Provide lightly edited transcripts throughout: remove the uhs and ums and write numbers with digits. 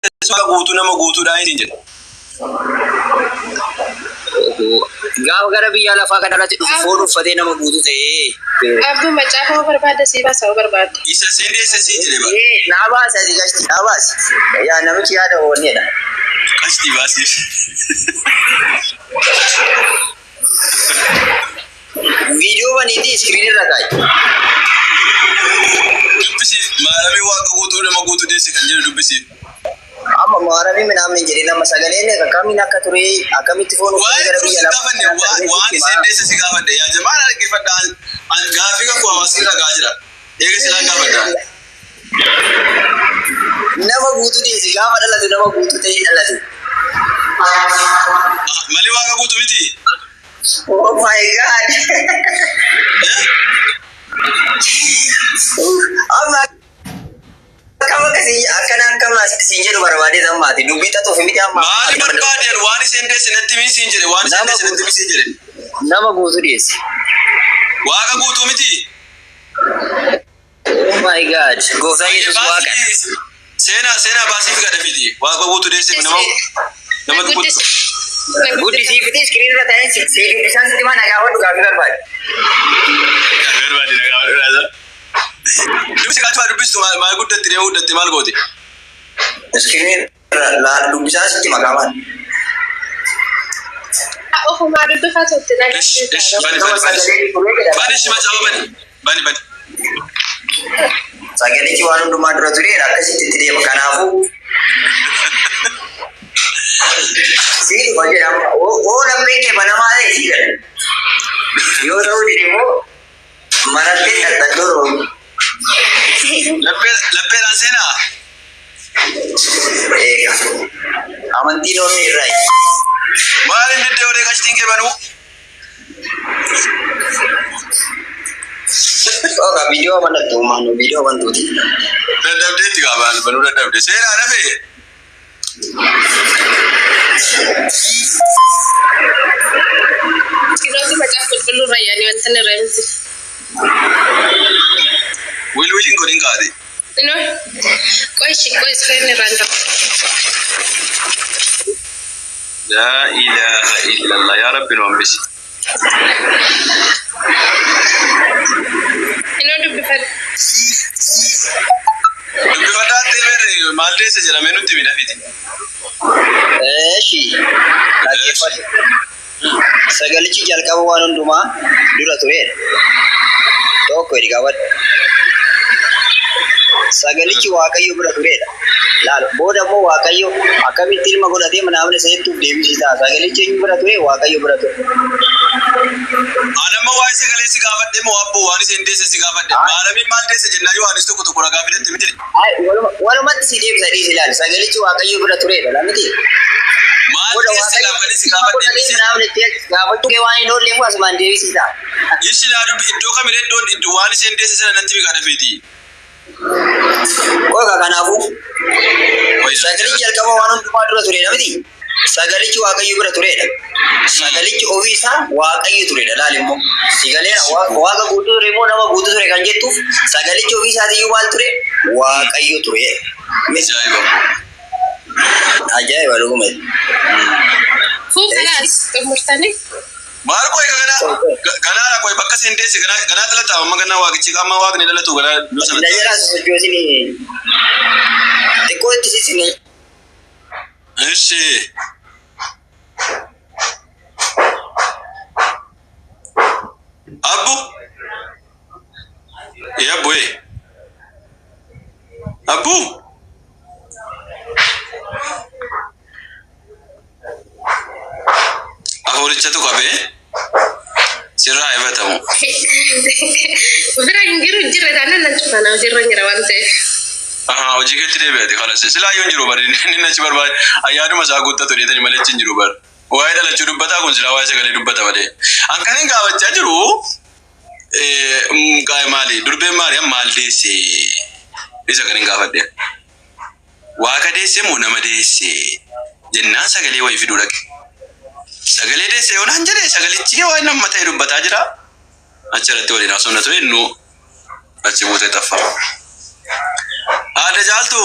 guutuu nama guutuudhaan hin jedhu. Gaafa gara biyya lafaa kanarratti dhufu foon uffatee nama guutuu ta'ee. Abduu macaafa barbaada si baasa barbaada. Isa seenessa si jedhe ba. Naa baasa si gashti naa baasi. Yaa namichi yaada oolleedha. Gashti baasiif. Viidiyoo baniitii iskiriin irra kaayi. Dubbisi maaramii waaqa guutuu nama guutuu deesse kan jedhu dubbisi. Amma maaramii midhaan jedhee nama sagaleen akkamiin akka ture akkamitti foon uffatee gara biyya lafaa. Waan iseen deesse si gaafadhe yaa jamaan dhaggeeffadhaan gaafii kan kuwaa waasii ragaa jira. Eega silaan gaafadhaan. Nama guutuu deesse gaafa dhalatu nama guutuu ta'ee dhalatu. Malee waaqa guutuu miti. Oh my God. Amma akkam akkasii akkanaan akkam siin jedhu barbaadee zammaati dubbii xaxuuf miti amma. Maali barbaadeen waan iseen deesse natti mii siin jedhe waan iseen deesse natti mii siin jedhe. Nama guutuu deesse. Waaqa guutuu miti. Oh my God. Gooftaan Yesuus waaqa. Seenaa baasiif gadafiti. Waaqa guutuu deesse nama guutuu. Guddi siifitee iskiriin irra ta'ee siifii bishaan sitti maa nagaa wadhu gaafii barbaade. Barbaade nagaa wadhu raasa. Dubbisi kaachuu dubbistu maal guddatti deemu guddatti maal gooti? Iskiriin irra dubbisaa sitti maqaa maal? Ofumaa dubbifaa turte nagaa. Bani macaafa bani. Sagalichi waan hundumaa dura tureera akkasitti itti deema kanaafuu. Sini kau je nama, oh nampak ke mana mana sih kan? Yo tahu diri mo, mana teh tak tahu. Lepas lansena. Amanti lo ni rai. Mari ni dia orang kasih tinggal banu. Oh kak video mana tu manu video mana tu? Dah update juga banu dah update. Saya dah nabe. Kinooti macaafa qulqulluu rayyaanii wanta ni reemti. Wilwiliin godhin kaade. Inoo qoy iskiriin irraan ta'u. La ilaha illallah ya rabbi nu hambisi. Inoo dubbifadhu. Dubbifadhaan ta'e maal deesse jedhamee nutti midhafiti. Shi dhaggeeffadhu. Sagalichi jalqaba waan hundumaa dura tureedha. Tokko hidhi qabadhu. Sagalichi Waaqayyo bira tureedha. Laal booda immoo Waaqayyo akkamitti ilma godhatee manaamna isaatti deebisisaa. Sagalichi eenyu bira ture Waaqayyo bira ture. Anamma waa'ee sagalee si gaafadhe moo abboo waan iseen deesse si gaafadhe. Maalamiin maal deesse jennaa yoo anis tokko ragaa fidatti miti. Walumatti si deebisa dhiisi ilaali. Sagalichi Waaqayyo bira tureedha lamiti. Maal deesse gaafadhe si gaafadhe. Gaafachuu kee waan hin oolleef asumaan deebisisaa. Ishilaa iddoo kamidha iddoon waan iseen deesse sana natti mi kadhafeeti. Kooka kanaafuu sagalichi jalqaba waan hundumaa dura tureedha miti. Sagalichi Waaqayyo bira tureedha. Sagalichi ofii isaa Waaqayyo tureedha. Laal immoo sigaleera waaqa guutuu ture immoo nama guutuu ture kan jettuuf sagalichi ofii isaatiiyyuu maal ture Waaqayyo ture. Ajaa'iba dhuguma. Fuukanaas xumurtanii. Maal qoy ganaa qoy bakka isin deesse ganaa dhalata amma ganaa waaqichi amma waaqni dhalatu ganaa yoo sana. Dajjala sosochoosini xiqqoo itti sisini. Eshi. Abbu. Abbu. Abbu. Ahoricha tu kabe. Sirraa ifatamu. Bira hin jiru jira taanaan nan cufana jirra jira waan ta'eef. Hojii keetti deebi'ate kanas silaa yoo hin jiru bari inni achi barbaade ayyaaduma isaa guuttatu dheetanii malee achi hin jiru bari. Waa'ee dhalachuu dubbataa kun silaa waa'ee sagalee dubbata malee. Akkan hin gaafachaa jiru maali durbeen maariyaam maal deesse isa kan hin gaafadhe. Waaqa deesse moo nama deesse jennaan sagalee wayii fiduu dhaqe. Sagalee deesse yoo naan jedhe sagalichi waa'ee nama ta'e dubbataa jira. Achirratti waliin haasofna ture innuu achi buutee xaffa. Ada jaaltu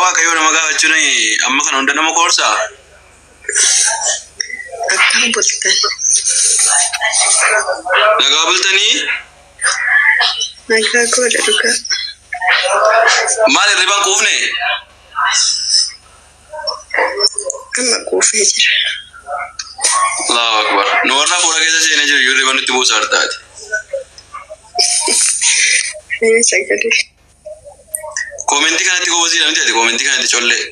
waaqayyoo nama gaafachuun amma kana hunda nama koorsaa? Akkam bultan. Nagaa bultanii? Nagaa godha dhugaa. Maal hirribaan quufne? Amma quufee jira. Allahu akbar. Nu warra fuula keessa seenee jiru hirribaan nutti buusaa hartaati. Sagalee. Komentii kanatti gobasii dha miti ati komentii kanatti collee.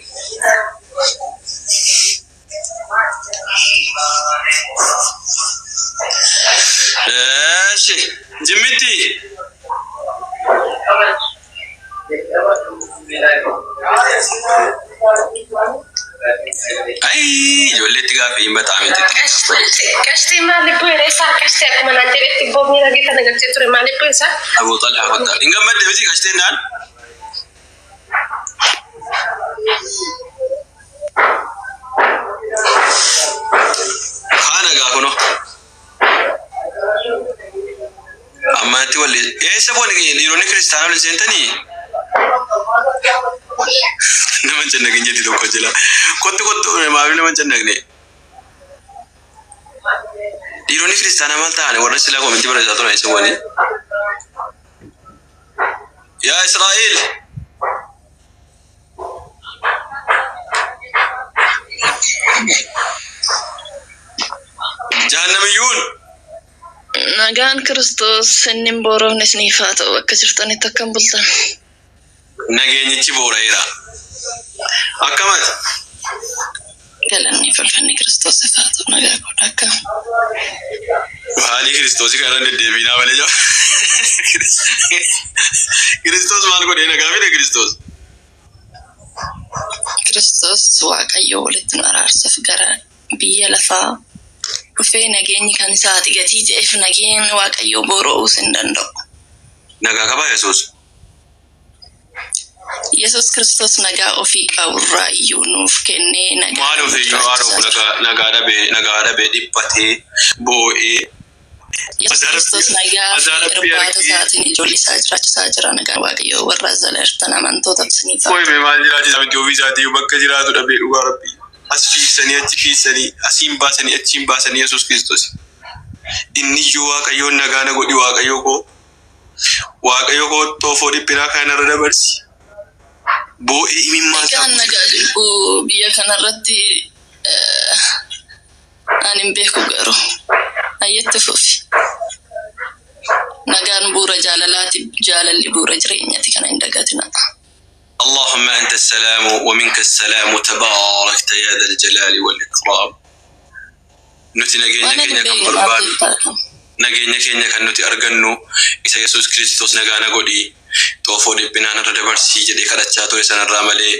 Jimmitti. Ay, ijoolleetti gaaffii hin bataamiti. Qashtii maaliif bu'eera isaa? Qashtii akkuma naan jedhetti boobni rageessa nagartee ture maaliif bu'e isaa? Aboota laa fakkaata. Hin gammadde miti qashteen naan? Haa nagaa kuno. Ammatti walli eessa boone dhiironni kiristaanaa waliin seentanii? Nama hin cannaqin jedhi tokko jira. Kottu maaliif nama hin cannaqne? Dhiironni kiristaanaa maal ta'ani warra silaa komentii barreessaa turan eessa boone? Yaa Israa'eel! Jahannamiyyuun! Nagaan Kiristoos inni hin boorofnes niif haa ta'u akka jirtanitti akkam bultan. Nageenyichi boora'eera. Akkamati? Galanni falfanni Kiristoos haa ta'u nagaa godha akkam. Haalii Kiristoosii kana deddeebiinaa malee jira. Kiristoos maal godhee nagaa fide Kiristoos? Kiristoos waaqayyo walitti nu araarsuuf gara biyya lafaa dhufee nageenyi kan isaati gatii ta'eef nageenyi waaqayyo boora'uus hin danda'u. Nagaa qaba Yesuus. Yesus Kiristoos nagaa ofii qaburraa iyyuu nuuf kennee nagaa. Maal ofii iyyuu haadha nagaa dhabee dhiphatee boo'ee. Yesus Kiristoos nagaa irbaata isaatiin ijoollee isaa jiraachisaa jira nagaa waaqayyo warra zalartan amantootaaf siniif. Qoyme maal jiraachisa miti ofii isaatii bakka jiraatu dhabee dhugaa rabbii. As fiigsanii achi fiigsanii asiin baasanii achiin baasanii Yesuus Kiristoos. Inni iyyuu waaqayyoon nagaa na godhi waaqayyo koo xoofoo dhiphinaa kanarra dabarsi. Boo'ee imimmaa isaa nagaa jirbu biyya kanarratti ani hin beeku garuu ayyetti fufi. Nagaan bu'uura jaalalaati jaalalli bu'uura jireenyaati kana hin dagatina. اللهم أنت السلام ومنك السلام تباركت يا ذا الجلال والإكرام. نتي نجينا كن برباد نجينا كن نتي أرجنو إذا يسوع كريستوس نجانا قدي توفوني بنانا ردبرسي جدي كذا تشاتو إسنا رامله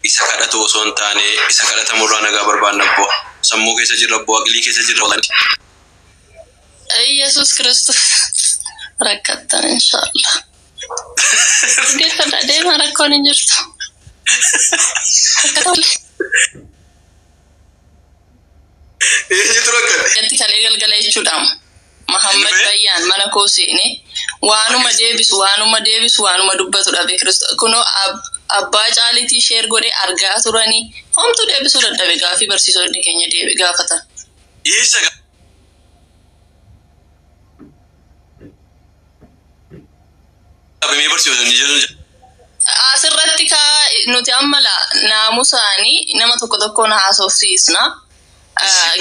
إذا كذا توصون تاني إذا كذا تمرنا نجا برباد نبو سمو كيس جربو أقلي كيس جربو أي يسوع كريستوس ركعتنا إن شاء الله. Dia kada ada marah kau ni jurut. Ini terus kan? Nanti kali gal cudam. Muhammad Bayan mana kau sini? Wanu ma dubba tu dabe Kristus. Kuno abba jaliti share gode arga turani. Hom tu dabe surat dabe gafi bersiso ni kenya dabe gafata. Isa. Asirratti ka nuti ammala naamusaanii nama tokko na haasofsiisna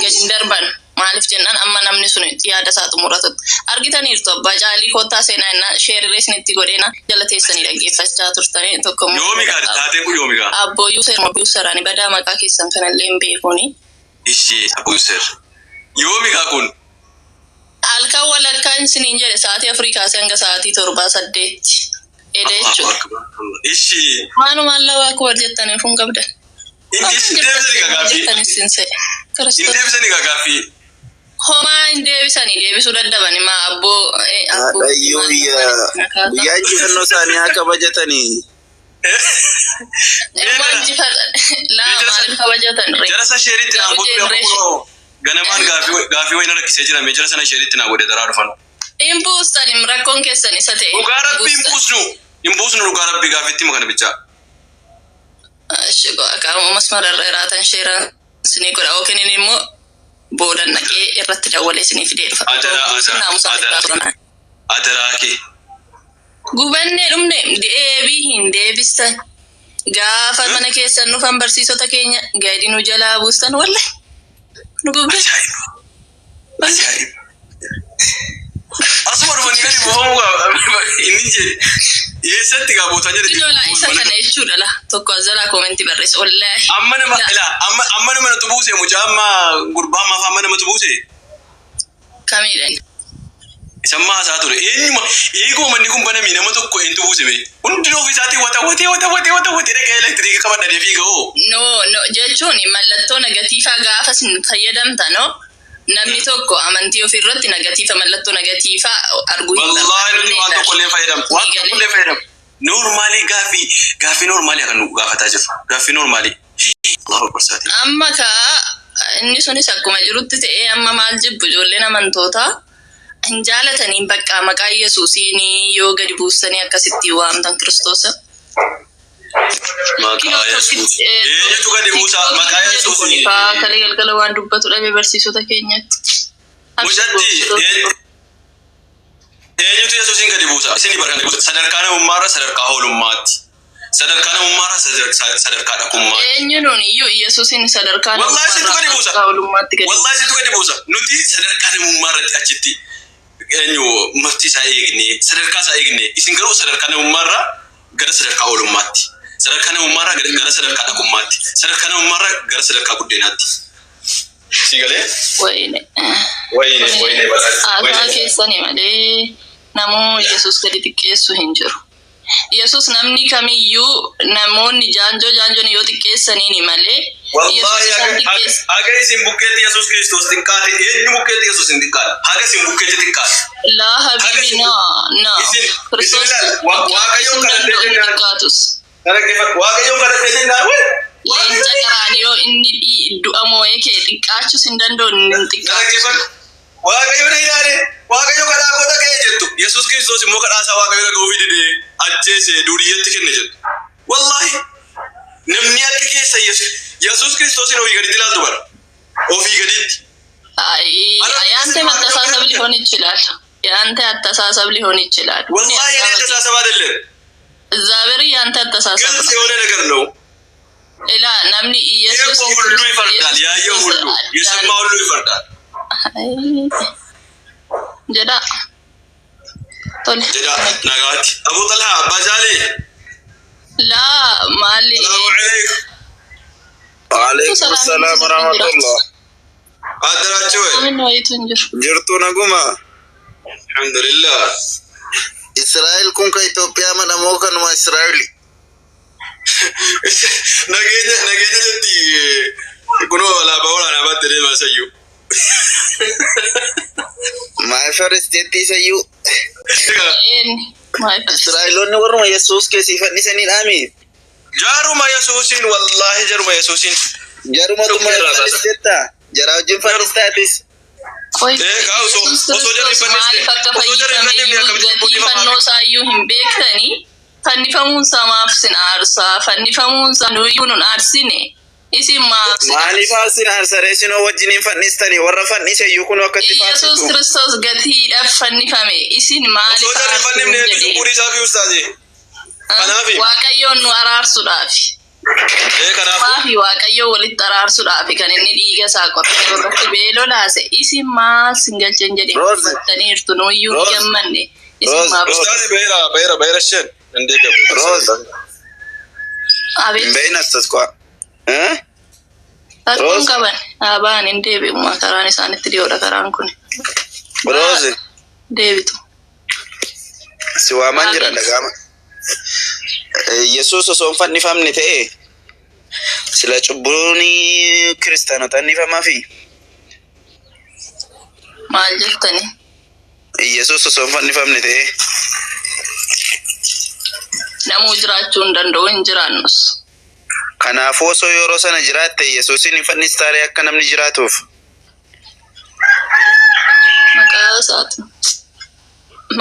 gadi darban maaliif jennaan amma namni sun yaada isaa xumuratu argitaniirtu abbaa caalii kottaa seenaa innaa sheerirees isinitti godheena jala teessanii dhaggeeffachaa turtanii tokko yoomigaa taatee kun yoomigaa abboo yuuseraani badaa maqaa keessan kanallee hin beekuni ishee abboo yuuser yoomigaa kun halkan walakkaan isiniin jedhe sa'aatii Afrikaa hanga sa'aatii 7-8 edeechu ishi waanuma allawaa kubar jettaniif hin qabdan Indebisanii gaaffii homaa hin deebisuu dadhabani maa abboo guyyaa injifannoo isaanii haa kabajatanii maaliif kabajatan jarasa sheeritti naa godhu ganamaan gaaffii wayina rakkisee jira jara sana sheeritti naa godhe daraa dhufan hin buustan rakkoon keessan isa ta'e dhugaa rabbii hin buusnu dhugaa rabbii gaaffiitti makana bichaa Shigo akaama masmararra jiraatan sheeran sinii godha yookiin inni immoo boodan naqee irratti dawwalee sinii fidee dhufa. Adaraa kee. Gubannee dhumne deebii hin deebistan. Gaafa mana keessan dhufan barsiisota keenya gaadii nu jalaa buustan wallahi. Nu gubbe. Ajaa'iba. Asuma dhufanii gadi buufamu inni jedhe. Eessatti gaabootaa jedhe. Ijoolaa isa kana jechuudha la. Tokko azalaa koomentii barreessa wallahi. Amma nama natu buuse mucaa amma gurbaa ammaaf amma namatu buuse. Kamiidha? Isammaa haasaa ture. Eeguma manni kun banamii nama tokko eentu buuseme. Hundi ofiisaatii watawatee dhaqee elektiriika qabadhanii fiiga'oo. No jechuun mallattoo negatiifaa gaafa sin fayyadamta no. Namni tokko amantii ofirratti negatiifa mallattoo negatiifaa arguu hin barbaadu. Wallaahi nuti waan tokkollee fayyadamu. Waan tokkollee fayyadamu. Normaalii gaaffii normaalii akka nu gaafataa jiru. Gaaffii normaalii. Amma inni sunis akkuma jirutti ta'ee amma maal jibbu ijoolleen amantootaa hin jaalataniin bakka maqaa Yesuusiin yoo gadi buustanii akkasitti waamtan Kiristoosa. Maqaa Yesuus. Eenyutu gadi buusa maqaa Yesuusiin? Kalee galgala waan dubbatu dhabee barsiisota keenyatti. Mucatti eenyutu Yesuusiin gadi buusa? Isin barkan sadarkaa namummaarra sadarkaa hoolummaatti. Sadarkaa namummaarra sadarkaa dhaqummaatti. Eenyuun iyyuu Yesuusiin sadarkaa namummaarra hoolummaatti gadi. Wallahi situ gadi buusa. Nuti sadarkaa namummaarratti achitti eenyu murtii isaa eegne sadarkaa isaa eegne isin garuu sadarkaa namummaarra gara sadarkaa hoolummaatti. Sadarkaa namummaarraa gara sadarkaa dhaqummaatti. Sadarkaa namummaarraa gara sadarkaa guddeenaatti. Siigalee? Wayine. Aadaa keessanii malee namuu Yesuus gadi xiqqeessu hin jiru. Yesuus namni kamiyyuu namoonni jaanjoon yoo xiqqeessaniini malee. Wallahi haga isin bukkeetti Yesuus Kiristoos xiqqaate eenyu bukkeetti Yesuus hin xiqqaate haga isin bukkeetti xiqqaate. Laa habibi no. Kiristoos Waaqayyoon kadhattee jennaan. Waaqayyoon kadhattee jennaan. Leenca qaraan yoo inni du'a moo'ee kee xiqqaachus hin danda'u hin xiqqaatu. Waaqayyoon ilaale Waaqayyo kadhaa koo dhaga'ee jettu. Yesuus Kiristoos immoo kadhaasaa Waaqayyo dhaga'uu fidee ajjeesee duuriyyatti kenne jettu. Wallahi namni akka keessa Yesuus Kiristoosin ofii gaditti ilaaltu bara. Ofii gaditti. Yaante መተሳሰብ ሊሆን ይችላል። ያንተ አተሳሰብ ሊሆን ይችላል። ወላሂ እኔ አተሳሰብ አይደለም። እግዚአብሔር ያንተ አተሳሰብ ግልጽ የሆነ ነገር ነው። ኢላ ናምኒ ኢየሱስ ሁሉ ይፈርዳል። ያየው ሁሉ የሰማ ሁሉ ይፈርዳል። ጀዳ ጀዳ ናጋት አቡ ጠልሃ ባጃሌ ላ ማሊ وعليكم السلام ورحمة الله. አደራችሁ ጅርቱ ነጉማ አልহামዱሊላህ እስራኤል ኩን ከኢትዮጵያ መደሞ ከነማ እስራኤል ነገኘ ጀቲ ኩኖ አላባውላ ናባደለ ማሰዩ ማይ ፈርስት ጀቲ ሰዩ እስራኤሎን ወርማ ኢየሱስ ከሲፈኒሰኒ ዳሚ ጃሩማ ኢየሱስን ወላሂ ጃሩማ ኢየሱስን ጃሩማ ቱማ ፈርስቴታ ጀራውጅን ፈርስታቲስ fannifamuun samaaf sin aarsaa fannifamuun sanuyyuu nun aarsine isin maaf maaliif sin aarsaree sinoo wajjiniin fannistanii warra fannise iyyuu kun akkatti faasitu Yesuus Kiristoos gatiidhaaf fannifame isin maaliif Waaqayyoon nu araarsuudhaafi. Maafi Waaqayyo walitti araarsuudhaafi kan inni dhiiga isaa qorree irratti beeloo laase isin maal sin galchan jedhee uffataniirtu nuyyuu ni gammanne isin maaf. Ustaazi beera shen indee gabu. Roza. Abet. Beinas taskwa. Rakkoon qaban abaan hin deebi'u karaan isaanitti dhiyoodha karaan kun. Roze. Deebitu. Si waaman jira dhagama. Yesuus osoo hin fannifamne ta'e sila cubbuuni kiristaanota annifamaafi. Maal jettani? Yesuus osoo hin fannifamne ta'e namuu jiraachuu hin danda'u hin jiraannus. Kanaafuu osoo yeroo sana jiraatte Yesuusin hin fannistaalee akka namni jiraatuuf. Maqaa isaati.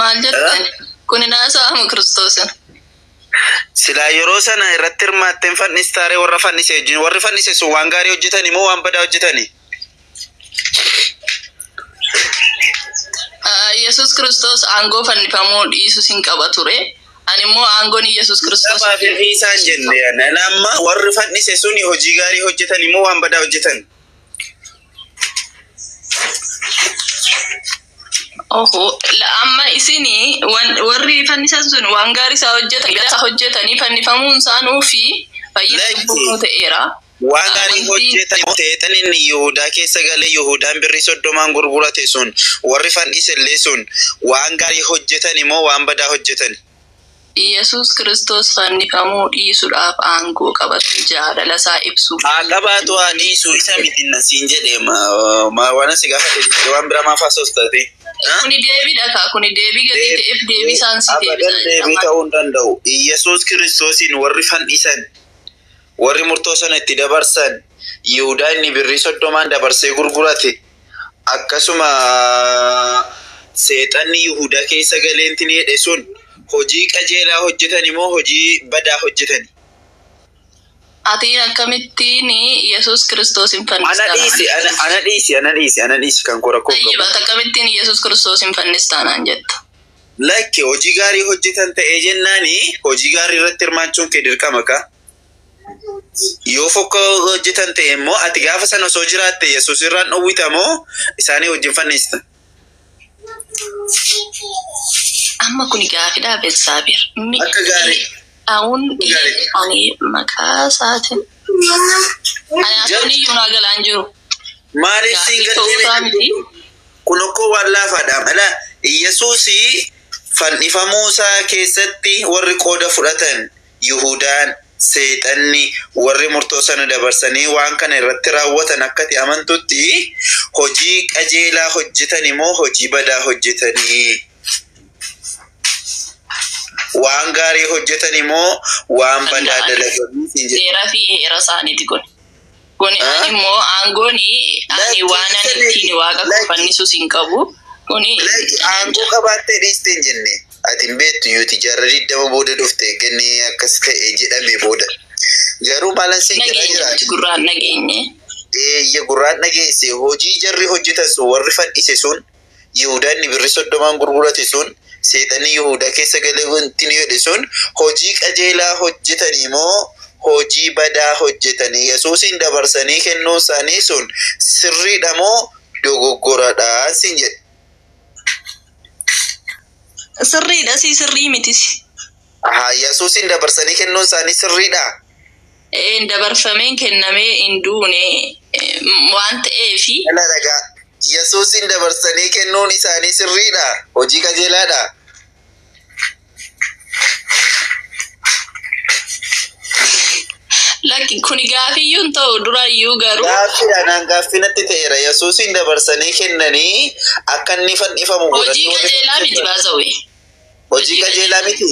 Maal jettani? Kuni naasa'amu Kiristoosin. Silaa yeroo sana irratti hirmaatteen fannistaaree warra fannise wajjin warri fannise sun waan gaarii hojjetani moo waan badaa hojjetani? Yesus Kristos aangoo fannifamuu dhiisuu sin qaba ture. Ani immoo aangoon Yesus Kristos. Sabaaf isaan jenne nama warri fannise sun hojii gaarii hojjetani moo waan badaa hojjetan? Oho, amma isini warri fannisan sun waan gaarii isaa hojjetanii fannifamuun isaanuu fi fayyina lubbuu ta'eera. Waan gaarii hojjetan ta'etan Yihudaa keessa galee Yihudaan birrii 30 gurgurate sun warri fannisellee sun waan gaarii hojjetan immoo waan badaa hojjetan? Yesus Kristos fannifamuu dhiisuudhaaf aangoo qabatu jaalala isaa ibsu. Qabaatu haa dhiisuu isa mitinna siin jedhee waan asi gaafate waan bira maaf haasoftate? Kuni deebiidha kaa kuni deebii gatii ta'eef deebii isaan si deebisaa. Deebii ta'uu hin danda'u. Yesus Kiristoosin warri fannisan warri murtoo sana itti dabarsan Yihudaa inni birrii 30 dabarsee gurgurate akkasuma seexanni Yihudaa keessa galeentiin hidhe sun hojii qajeelaa hojjetan immoo hojii badaa hojjetan? Ati akkamittiin Yesus Kiristoosin fannistaa? Ana dhiisi kan kora koo qabu. Ati akkamittiin Yesus Kiristoosin fannistaa naan jetta? Lakke hojii gaarii hojjetan ta'ee jennaani hojii gaarii irratti hirmaachuun kee dirqama ka? Yoo fokka hojjetan ta'e immoo ati gaafa sana osoo jiraatte Yesus irraan dhowwita moo isaanii wajjin fannista? Amma kuni gaafidhaa Beetsaabir. Akka gaarii. Ani maqaa isaatiin. Ani asuniyyuu naa galaan jiru. Maaliif siin galtee? Kun okkoo waan laafaadha mala Yesuusii fannifamuu isaa keessatti warri qooda fudhatan Yihudaan seexanni warri murtoo sana dabarsanii waan kana irratti raawwatan akkati amantutti hojii qajeelaa hojjetan immoo hojii badaa hojjetanii? Waan gaarii hojjetan immoo waan badaa dalaganii siin jedhe. Seeraa fi heera isaaniiti kun. Kuni ani immoo aangooni ani waan ani ittiin waaqa fannisu siin qabu. Kuni aangoo qabaattee dhiisteen jenne. Ati hin beektu yuuti jaarra 20 booda dhufte gannee akkas ta'e jedhame booda. Garuu maalan siin jedhaa jira. Gurraan nageenye. Gurraan nageesse hojii jarri hojjetan sun warri fannise sun Yihudaan inni birrii 30 gurgurate sun seexanni Yihudaa keessa galee wanti ni jedhe sun hojii qajeelaa hojjetanii moo hojii badaa hojjetanii? Yesuusin dabarsanii kennuu isaanii sun sirriidha moo dogoggoradha siin jedhe? Sirriidha si sirrii mitis. Yesuusin dabarsanii kennuu isaanii sirriidha? Dabarfameen kennamee hin duune waan ta'eefi. Yesuusin dabarsanii kennuun isaanii sirriidha? Hojii qajeelaadha? Lakki kuni gaafiyyuun ta'u durayyuu garuu. Gaaffiidhaan gaaffinatti ta'eera. Yesuusin dabarsanii kennanii akka inni fannifamu godhanii. Hojii qajeelaa miti baasawee. Hojii qajeelaa miti?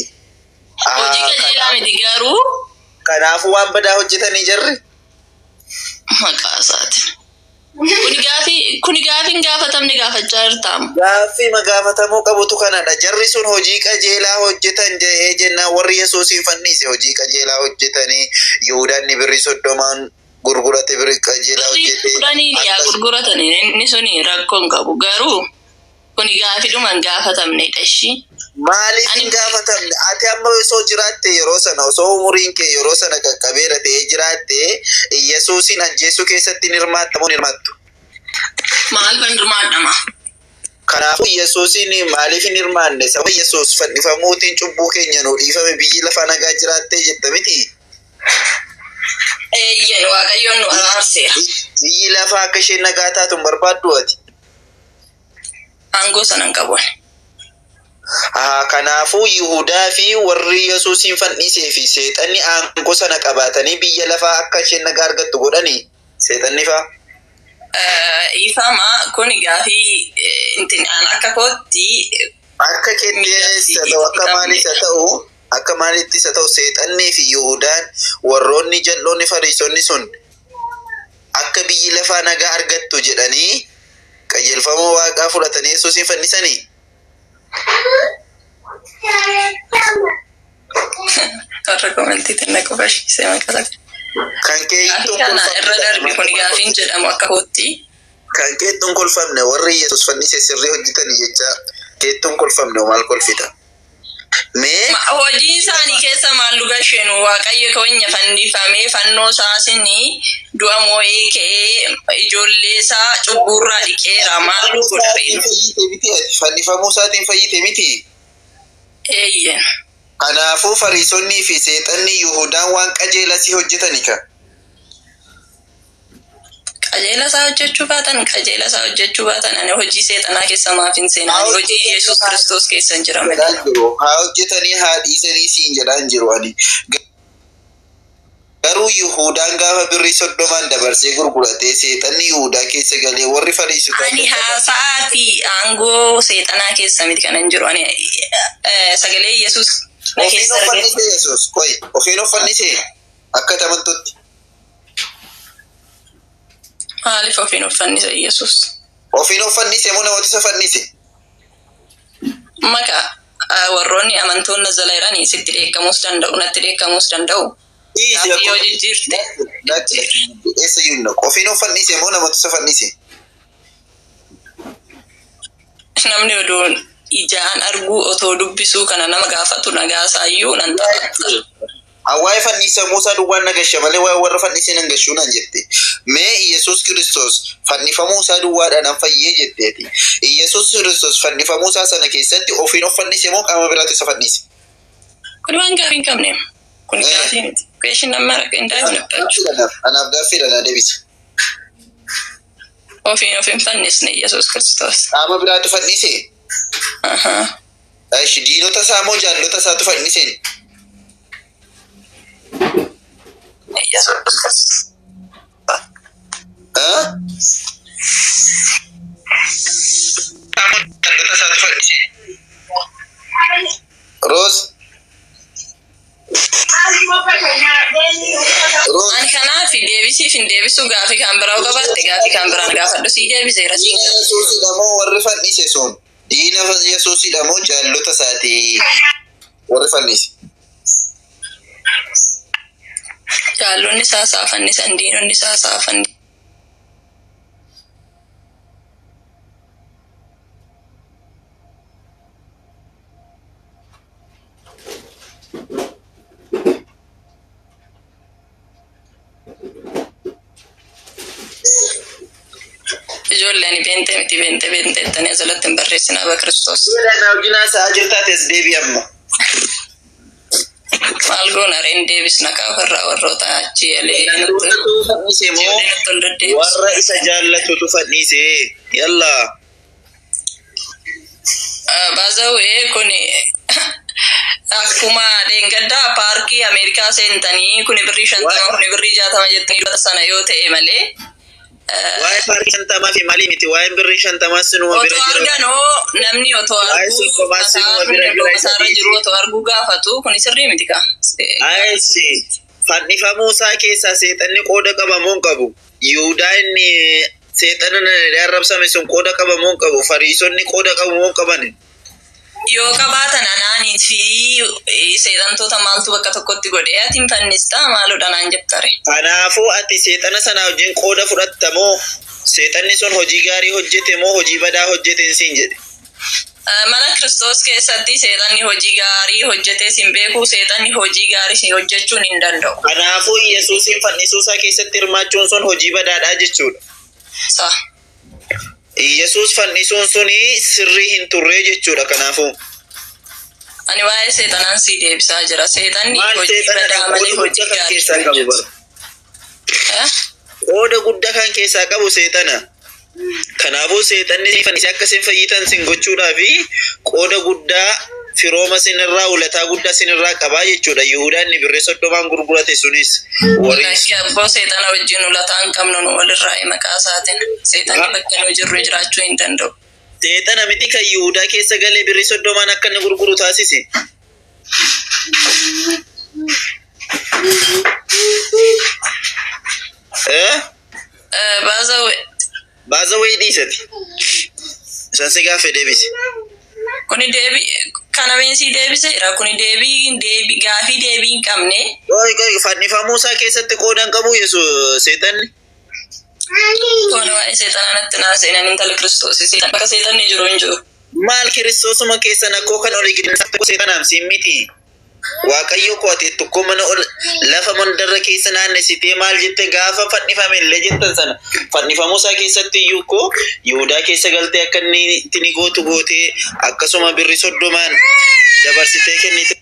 Hojii qajeelaa miti garuu. Kanaafuu waan badaa hojjetanii jarri? Maqaa isaatiin. Kuni gaafiin gaafatamne gaafachaa jirtaamu. Gaaffii gaafatamuu qabutu kanadha. Jarri sun hojii qajeelaa hojjetan jedhee jennaan warri Yesuusin fannise hojii qajeelaa hojjetanii Yihudaan birrii 30 gurgurate birrii qajeelaa hojjete. Birrii 10 yaa gurguratan inni suni rakkoon qabu garuu kuni gaafiidhumaan gaafatamnedha ishii. Maaliif hin gaafatamne? Ati amma osoo jiraatte yeroo sana osoo umuriin kee yeroo sana qaqqabeera ta'ee jiraatte Yesuusin ajjeesuu keessatti ni hirmaatta moo ni hirmaattu? Maal kan hirmaadhama? Kanaafuu Yesuusin maaliif hin hirmaanne? Sababa Yesuus fannifamuutiin cubbuu keenya nuu dhiifame biyyi lafaa nagaa jiraattee jetta miti? Eeyyen Waaqayyoon nu araarseera. Biyyi lafaa akka isheen nagaa taatu hin barbaaddu ati? Aangoo sana hin qabu. Kanaafuu Yihudaa fi warri Yesuusin fannisee fi seexanni aangoo sana qabaatanii biyya lafaa akka isheen nagaa argattu godhanii seexanni faa? Ifama kuni gaafii intin aan akka kootti. Akka kenneessa ta'u akka maaliis haa ta'u akka maalittis haa ta'u seexannii fi Yihudaan warroonni jal'oonni fariisonni sun akka biyyi lafaa nagaa argattu jedhanii qajeelfama waaqaa fudhatanii Yesuusin fannisanii. Karra komentii na qofashise makala. Kan keeyyiin Kana irra darbi kun gaafiin jedhamu akka hootti. kan keettuun kolfamne warri Yesuus fannise sirrii hojjetanii jecha keettuun kolfamne maal kolfita? Mee Hojii isaanii keessa maal lugasheenu waaqayyo keenya fannifamee fannoo isaanii du'a moo'ee ka'ee ijoollee isaa cubburraa dhiqeera maal godhare? fannifamuu isaatiin fayyite miti. Eeyyen. Kanaafuu Fariisonnii fi seexanni Yihuudaan waan qajeelaa si hojjetani ka. Qajeela isaa hojjechuu baatan ani hojii seexanaa keessa maaf hin seenaa hojii Yesuus Kiristoos keessa hin jiran. Haa hojjetanii haa dhiisanii siin jedhaan jiru ani. Garuu Yihuudaan gaafa birrii 30 dabarsee gurguratee seexanni Yihuudaa keessa galee warri Fariisotaa. Ani haasaa fi aangoo seexanaa keessa miti kanan jiru ani sagalee Yesuus Ofiin of fannise Yesuus koyi ofiin of fannise akka tamantutti. Maaliif ofiin of fannise Yesuus? Ofiin of fannise moo namoota isa fannise? Maka warroonni amantoonni jala jiranii sitti dheekkamuus danda'u natti dheekkamuus danda'u. Yoo jijjiirte. Eessa yuunna ofiin of fannise moo namoota isa fannise? Namni oduun ijaan arguu otoo dubbisuu kana nama gaafatu nagaasayyuu nan ta'a. Waa'ee fannisa Muusaa duwwaan nagasha malee waa'ee warra fannisee nan gashuu nan jette. Mee Yesuus Kiristoos fannifamuu isaa duwwaadhaan an fayyee jetteeti. Yesuus Kiristoos fannifamuu isaa sana keessatti ofiin of fannise moo qaama biraatu isa fannise? Kun waan gaaffii hin qabne. Kun gaaffii miti. Question nama rakkoo Anaaf gaaffiidha na deebisa. Ofiin fannisne Yesuus Kiristoos. Qaama biraatu fannise? Aishi diinota isaa moo jaallota isaatu fannise? Yesuus Kiristoos. Rose. Ani kanaaf deebisiif hin deebisu gaaffii kan biraa qabaatte gaaffii kan biraan gaafadhu sii deebiseera siin. Yesuusidha moo warri fannise sun? Diina Yesuusidha moo jaallota isaati warri fannise? Jaallonni isaa saafannisan diinonni isaa saafanni. Ijoolleen bente ettanii asirratti hin barreessinaa ba Kiristoos. Naawjinaa sa'a jirtaates deebii amma. Maal goona reen deebisna kaafarraa warroota achi warra isa jaallatutu fannise. Yalla. Baazawee kuni akkuma deengaddaa paarkii Ameerikaa seentanii kuni birrii 50 kuni birrii 60 jettanii sana yoo ta'e malee. Waa'ee paarkii 50 fi mali miti waa'ee birrii 50 sinuma bira jira. Otoo arganoo namni otoo arguu gaafatu kun sirrii miti kaa. Aayisi fannifamuu isaa keessaa seexanni qooda qabamoo hin qabu. Yihuudaa inni seexana arrabsame sun qooda qabamoo hin qabu. Fariisonni qooda qabamoo hin qaban. Yoo qabaatan anaanii fi seexantoota maaltu bakka tokkotti godhee ati hin fannistaa maaludha naan jettare. Kanaafuu ati seexana sana wajjin qooda fudhatta moo seexanni sun hojii gaarii hojjete moo hojii badaa hojjete siin jedhe. Mana Kiristoos keessatti seexanni hojii gaarii hojjetee sin beeku seexanni hojii gaarii hojjechuun hin danda'u. Kanaafuu Yesuusin fannisuu isaa keessatti hirmaachuun sun hojii badaadhaa jechuudha. Yesuus fannisuun suni sirrii hin turre jechuudha kanaafuu. Ani waa'ee seexanaan si deebisaa jira. Seexanni hojii badaa malee hojii gaarii hojjetu. Qooda guddaa kan keessaa qabu seexana. Kanaafuu seexanni fannise akka isin fayyitan sin gochuudhaa fi qooda guddaa firooma sinirraa ulataa guddaa sinirraa qabaa jechuudha. Yihuudaan ni birree 30 gurgurate sunis. Abboo seexana wajjin ulataa hin qabnu nu walirraa maqaa isaatiin. Seexanni bakka nu jirru jiraachuu hin danda'u. Seexana miti kan Yihuudaa keessa galee birrii 30 akka inni gurguru taasise. Baazawee dhiisati. Isaan si gaaffee deebisi. Kuni kana beensi deebiseera kuni deebii gaafii deebii hin qabne. Fannifamuu isaa keessatti qoodan qabu Yesuus seexanni. Kun waa'ee seexanaatti naaseenan intala Kiristoos seexan bakka seexanni jiru hin jiru. Maal Kiristoosuma keessan akkoo kan olii gidansa seexanaam siin miti. Waaqayyo ko ati tokko mana lafa mandarra keessa naannessitee maal jette gaafa fannifame illee jettan sana fannifamuu isaa keessatti iyyuu ko Yihudaa keessa galtee akka inni itti ni gootee akkasuma birri 30 dabarsitee kennite.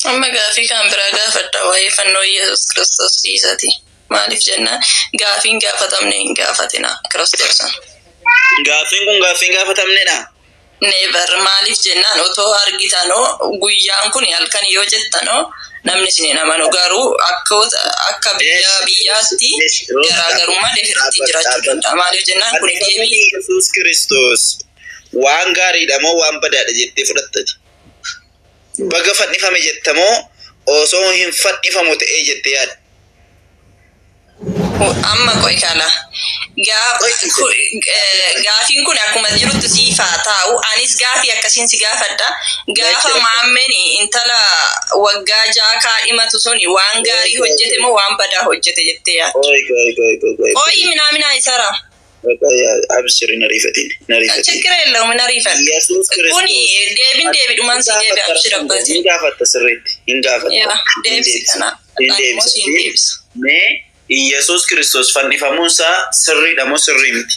Amma gaafii kan biraa gaafadha waa'ee fannoo Yesuus Kiristoos dhiisati. Maaliif jennaan gaafiin gaafatamne hin gaafatina Kiristoosan. Gaafiin kun gaafiin gaafatamnedha. Never maaliif jennaan otoo argitanoo guyyaan kun halkan yoo jettanoo namni isin amanu garuu akka biyyaatti garaagarummaa deefirratti jiraachuu danda'a. Maaliif jennaan kun deebii Yesuus Kiristoos waan gaariidha moo waan badaadha jettee fudhattati. Baga fannifame jettamoo osoo hin fannifamu ta'ee jettee yaadda. Amma qoy kala gaafiin kun akkuma jirutti siifaa taa'u anis gaafii akkasiin si gaafadha gaafa maammeni intala waggaa 6 kaadhimatu suni waan gaarii hojjete moo waan badaa hojjete jettee yaadda. Oyi minaa isara absiri narifatin chekire illee narifat kuni deebii dhumaan si deebi abshir abbati hin gaafatta sirriitti hin gaafatta deebisi kana deebisi. Yesuus Kiristoos fannifamuun isaa sirriidha moo sirrii miti?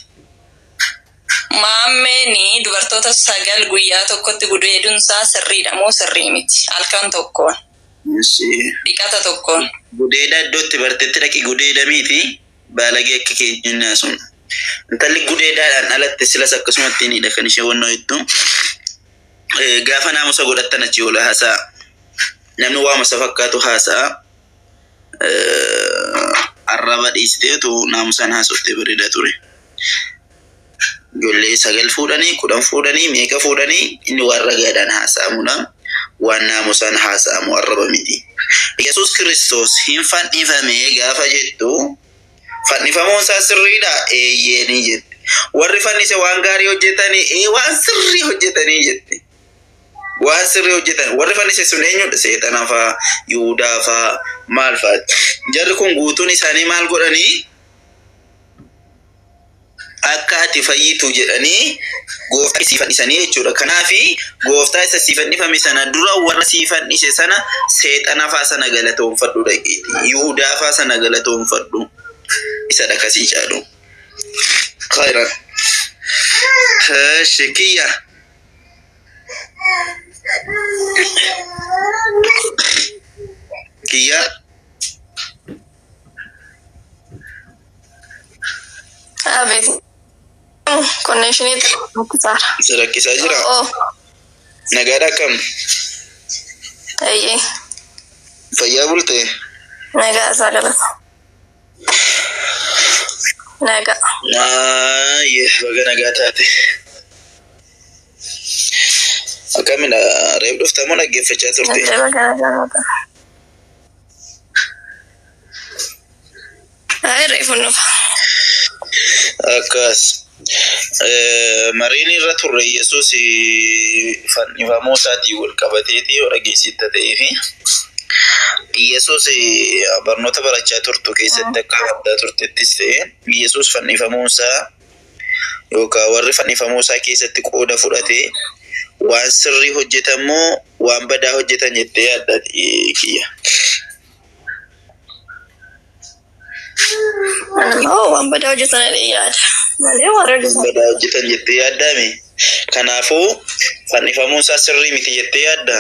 Maammeni dubartoota 9 guyyaa tokkotti gudeeduun isaa sirriidha moo sirrii miti? Halkan tokkoon. Dhiqata tokkoon. Gudeeda iddootti barteetti dhaqi gudeeda miti baalagee akka keenyaa sun. Intalli gudeedaadhaan alatti silas akkasumatti niidha kan ishee wannoo hedduu. Gaafa naamusa godhattan achi oola haasa'a. Namni waamasa fakkaatu haasa'a. Arraba dhiisteetu naamusaan haasoftee bareeda ture. Ijoollee 9 fuudhanii 10 fuudhanii meeqa fuudhanii inni waan ragaadhaan haasa'amudha. Waan naamusaan haasa'amu arraba miti. Yesuus Kiristoos hin fannifame gaafa jettu fannifamuun isaa sirriidha eeyyeenii jette. Warri fannise waan gaarii hojjetanii waan sirrii hojjetanii jette. Waan sirrii hojjetan warri fannise sun eenyudha? Seexana fa'aa Yihudaa fa'aa maal fa'aati. Jarri kun guutuun isaanii maal godhanii akka ati fayyitu jedhanii gooftaa isii fannisanii jechuudha. Kanaafi gooftaa isa sii fannifame sana dura warra sii fannise sana seexana fa'aa sana galatoonfadhu dhaqiiti. Yihudaa fa'aa sana galatoonfadhu. Isa dhakasii caalu. Khairan. Shekiyya. Kiyya. Abeti. Connection mukutara. Rakkisaa jira. Nagaadha kam? Ayye. Fayyaa bulte? Nagaa sagalata. Nagaa. Baga nagaa taate. Akkamina reef dhufta moo dhaggeeffachaa turte? Reefu nufa. Akkas. Mariin irra turre Yesuus fannifamuu isaatii wal qabateeti yoo dhageessitta ta'eefi Yesuus barnoota barachaa turtu keessatti akka addaa turtettis ta'e Yesuus fannifamuu isaa yookaan warri fannifamuu isaa keessatti qooda fudhate waan sirrii hojjetan moo waan badaa hojjetan jettee yaadda kiyya? Waan badaa hojjetan yaada. Malee warra badaa hojjetan jettee yaaddaame. Kanaafuu fannifamuun isaa sirrii miti jettee yaadda.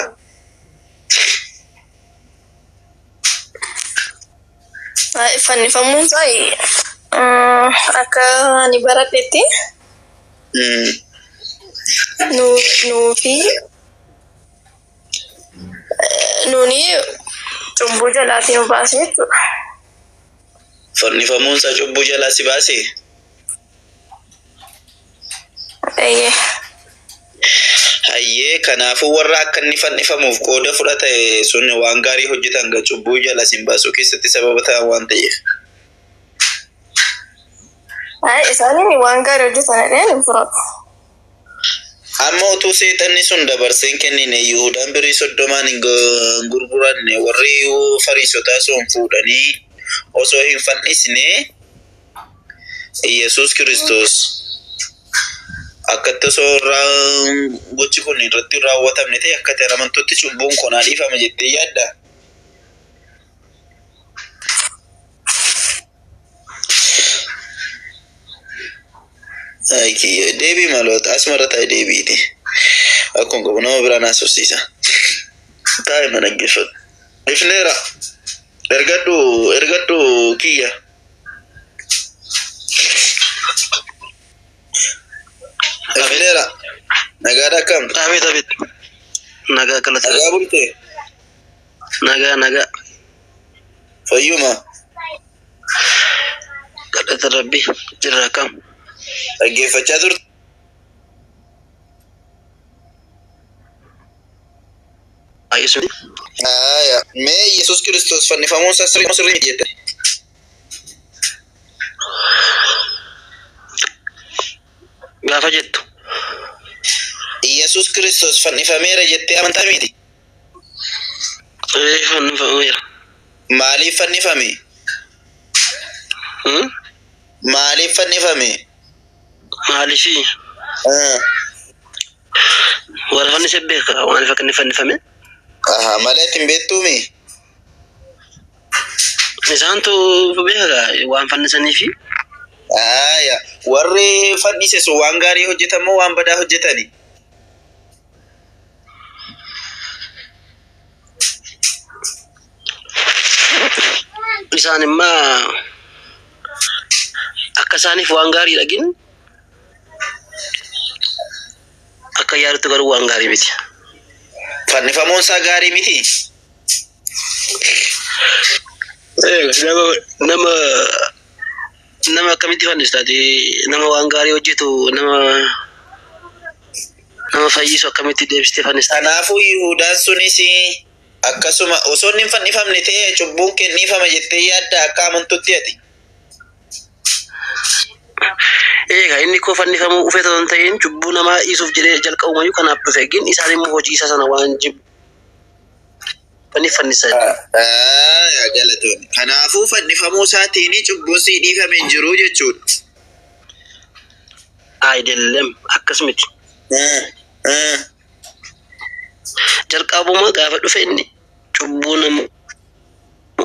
Fannifamuun isaa akka ani baradhetti nuni cubbuu jalaatii nu baase jechuudha. Fannifamuun isaa cubbuu jalaa si baase? Hayyee kanaafuu warra akka inni fannifamuuf qooda fudhate sun waan gaarii hojjetan ga cubbuu jala sin baasuu keessatti sababa ta'an waan ta'eef. Isaanin waan gaarii hojjetan hin fudhatu. Amma utuu seexanni sun dabarseen kennine Yihuudaan birii 30 hin gurguranne warri Fariisotaa sun fuudhanii osoo hin fannisne Yesuus Kiristoos akkatti osoo gochi kun irratti raawwatamne ta'e akkatti amantotti cubbuun konaa dhiifama jettee yaadda? Deebii maloota asmarra ta'e deebiiti. Akkuma qabu nama biraan haasofsiisa. Taa'e mana dhaggeeffatu. Ifneera. Ergadhu kiyya. Ifneera. Nagaadha akkam? Abet. Nagaa kalata. Nagaa bultee? Nagaa. Fayyuma? Kadhata Rabbi jirra akkam? Dhaggeeffachaa turte? Yesus. Mee Yesuus Kiristoos fannifamuun isaa sirrii jette? Gaafa jettu. Yesuus Kiristoos fannifameera jettee amantaa miti? Fannifameera. Maaliif fannifame? Maaliif fannifame? Maaliifi? Warra fannise beeka maaliif akka inni fannifame? Malee ittiin beektuumi? Isaantu beeka waan fannisaniifi. Warri fannise sun waan gaarii hojjetan moo waan badaa hojjetani? Isaan immoo akka isaaniif waan gaarii dhagin akka yaadutti garuu waan gaarii miti. Fannifamuun isaa gaarii miti? Nama akkamitti fannistaati? Nama waan gaarii hojjetu nama fayyisu akkamitti deebistee fannistaati? Kanaafuu Yihuudaan sunis akkasuma osoo hin fannifamne ta'e cubbuun kenniifama jettee yaadda akka amantutti ati? Inni koo fannifamuu ufee ta'uu hin ta'in cubbuu namaa dhiisuuf jedhee jalqabumayyuu kanaaf dhufe gin isaan immoo hojii isaa sana waan jibbu fannisan. Galatoonni. Kanaafuu fannifamuu isaatiin cubbuun sii dhiifame hin jiru jechuudha. Ayidellem akkas miti. Jalqabuma gaafa dhufe inni cubbuu nama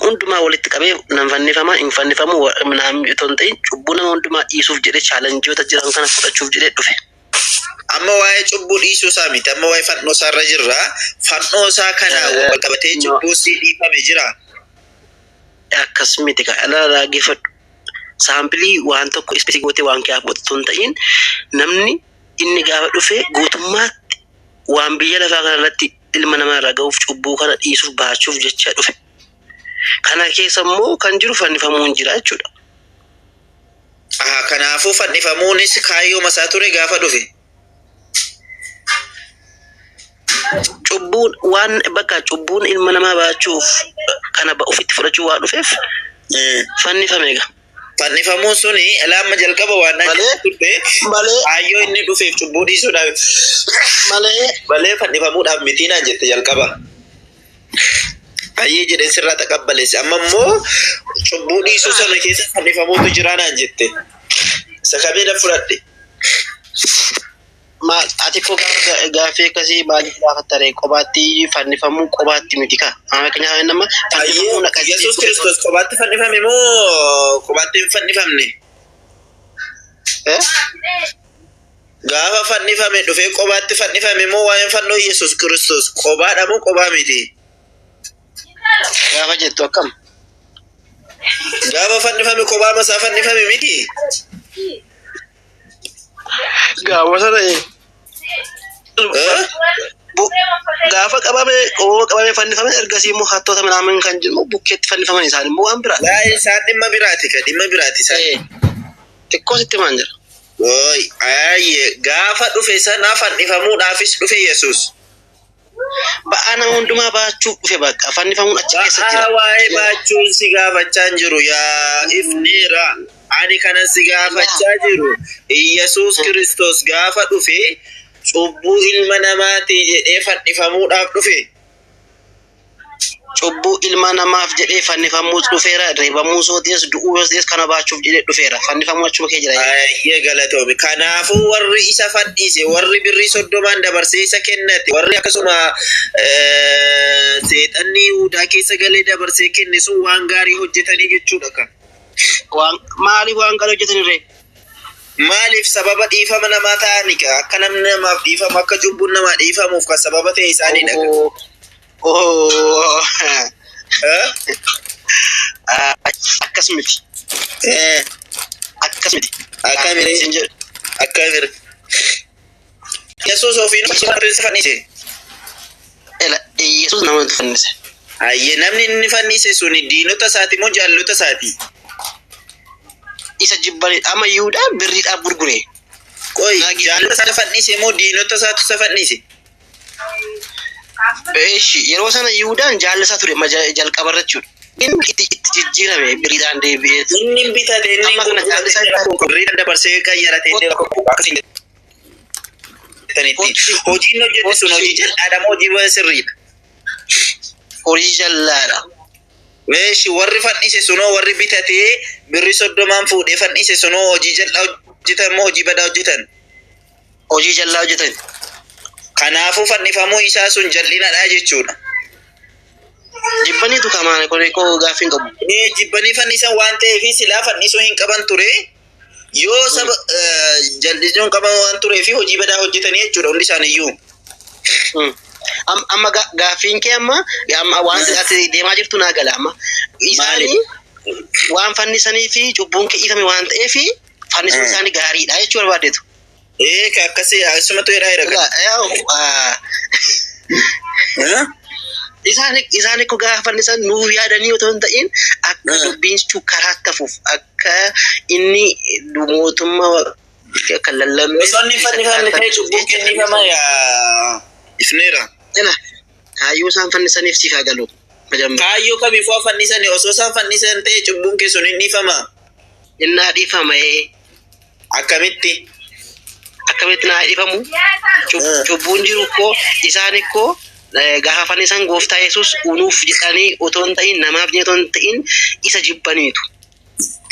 hundumaa walitti qabee nan fannifama hin fannifamu naam itoo hin ta'in cubbuu nama hundumaa dhiisuuf jedhee chaalenjiyoota jiran kana fudhachuuf jedhee dhufe. Amma waa'ee cubbuu dhiisuu isaa miti. Amma waa'ee fannoo isaa irra jirra. Fannoo isaa kana wal qabatee cubbuu sii dhiifame jira. Akkas miti ka ala raageffadhu. Saampilii waan tokko ispeesii gootee waan kee afootu hin ta'in namni inni gaafa dhufe guutummaatti waan biyya lafaa kanarratti ilma namaa irraa ga'uuf cubbuu kana dhiisuuf baachuuf jecha dhufe. Kana keessa immoo kan jiru fannifamuun jira jechuudha. Kanaafuu fannifamuunis kaayyooma isaa ture gaafa dhufe. Cubbuun waan bakka cubbuun ilma namaa baachuuf kana ofitti fudhachuu waan dhufeef fannifame egaa. Fannifamuun suni alaama jalqaba waan turte kaayyoo inni dhufeef cubbuu dhiisuudhaaf malee fannifamuudhaaf miti naan jette jalqaba. Ayyee jedhee sirraa taqabbaleesse amma immoo cubbuu dhiisuu sana keessa fannifamuutu jira naan jette. Isa kamiidha fudhadhe? Maal ati koo gaaffii akkasii baay'ee gaafattaree qobaatti fannifamuu qobaatti miti ka. Kanaaf nama fannifamuu naqasii. Yesuus Kiristoos qobaatti fannifame moo qobaatti hin fannifamne? Gaafa fannifame dhufee qobaatti fannifame moo waa'een fannoo Yesuus Kiristoos qobaadha moo qobaa miti? Gaafa jettu akkam? Gaafa fannifame qobaa masaa fannifame miti? Gaafa sana gaafa qabame fannifame ergasii immoo hattoota midhaan kan jiru bukkeetti fannifaman isaan immoo waan biraa. Isaan dhimma biraati ka dhimma biraati isaan. Xiqqoo sitti maan jira. Gaafa dhufe sana fannifamuudhaafis dhufe Yesuus. Ba'aa nama hundumaa baachuuf dhufe bakka fannifamuun achi keessa jira. Waa'ee baachuun si gaafachaa hin jiru yaa Ifneera. Ani kanan si gaafachaa jiru. Yesuus Kiristoos gaafa dhufe cubbuu ilma namaati jedhee fannifamuudhaaf dhufe. Cubbuu ilma namaaf jedhee fannifamuus dhufeera. Reebamuu sootis du'uu sootis kana baachuuf jedhee dhufeera. Fannifamuu achuma kee jira. Ayyee galatoomi. Kanaafuu warri isa fannise, warri birrii 30 dabarsee isa kennate, warri akkasuma seexanni Yihuudaa keessa galee dabarsee kenne sun waan gaarii hojjetanii jechuudha kan. Maaliif waan gaarii hojjetanirree? Maaliif sababa dhiifama namaa ta'ani akka namni namaaf dhiifama akka cubbuun namaa dhiifamuuf kan sababa ta'e isaaniidha. Akkas miti. Akkas miti. Akkamire. Yesuus ofiin fannise. Yesuus nama fannise. Ayyee namni inni fannise suni diinota isaati moo jaallota isaati? Isa jibbanii ama Yihuudaa birriidhaaf gurgure. Qoy jaallota isaati fannise moo diinota isaatu isa fannise? Yeroo sana Yihuudaan jaallasa ture jalqaba jechuudha. Inni itti jijjiirame birriidhaan deebi'ee. Inni bitate inni birriidhaan dabarsee qayyarate akkasiin. Hojiin hojjete sun hojii jal'aadha moo hojii sirriidha? Hojii jal'aadha. Weeshi warri fannise sunoo warri bitatee birri 30 fuudhee fannise sunoo hojii jal'aa hojjetan moo hojii badaa hojjetan? Hojii jal'aa hojjetan. Kanaafuu fannifamuu isaa sun jal'inadha jechuudha. Jibbaniitu kamaana koo gaaffii hin qabu. Jibbanii fannisan waan ta'eef silaa fannisuu hin qaban ture. Yoo saba jal'isuun qaban waan tureef hojii badaa hojjetanii jechuudha hundi isaaniiyyuu. Amma gaaffiin kee amma waan ati deemaa jirtu naa gala amma. Isaanii waan fannisanii fi cubbuun kee dhiifame waan ta'eef fannisuun isaanii gaariidha jechuu barbaadeetu. Akkasii asumatu jedhaa Isaan egaa gaafa fannisan nuuf yaadanii otoo hin ta'in akka dubbiin karaa tafuuf akka inni mootummaa kan lallammee. Osoo inni fannifamne ta'e cubbuun kennifama yaa ifneera. Kaayyoo isaan fannisaniif siif haa galu. Kaayyoo kamiifuu fannisanii osoo isaan fannisan ta'e cubbuun kee sun hin dhiifama. Innaa dhiifama. Akkamitti? Akkamitti naa dhiifamu? Cubbuun jiru koo isaan koo gaafa fannisan gooftaa Yesuus unuuf jedhanii otoo hin ta'in namaaf otoo hin ta'in isa jibbaniitu.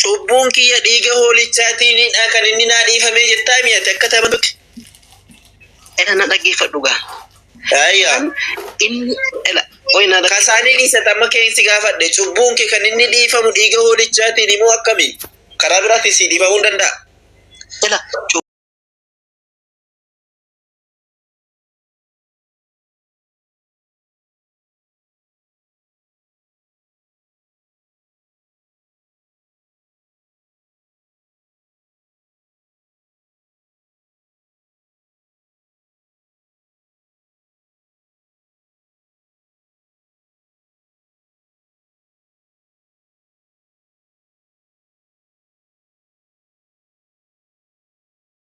Cubbuun kiyya dhiiga hoolichaatiin kan inni naa dhiifamee jettaa mi'ate akka taphattutti. Na dhaggeeffadhu gaa. Kasaanii dhiisata amma keensi gaafadhe cubbuun kee kan inni dhiifamu dhiiga hoolichaatiin immoo akkami? Karaa biraatti si dhiifamuu danda'a.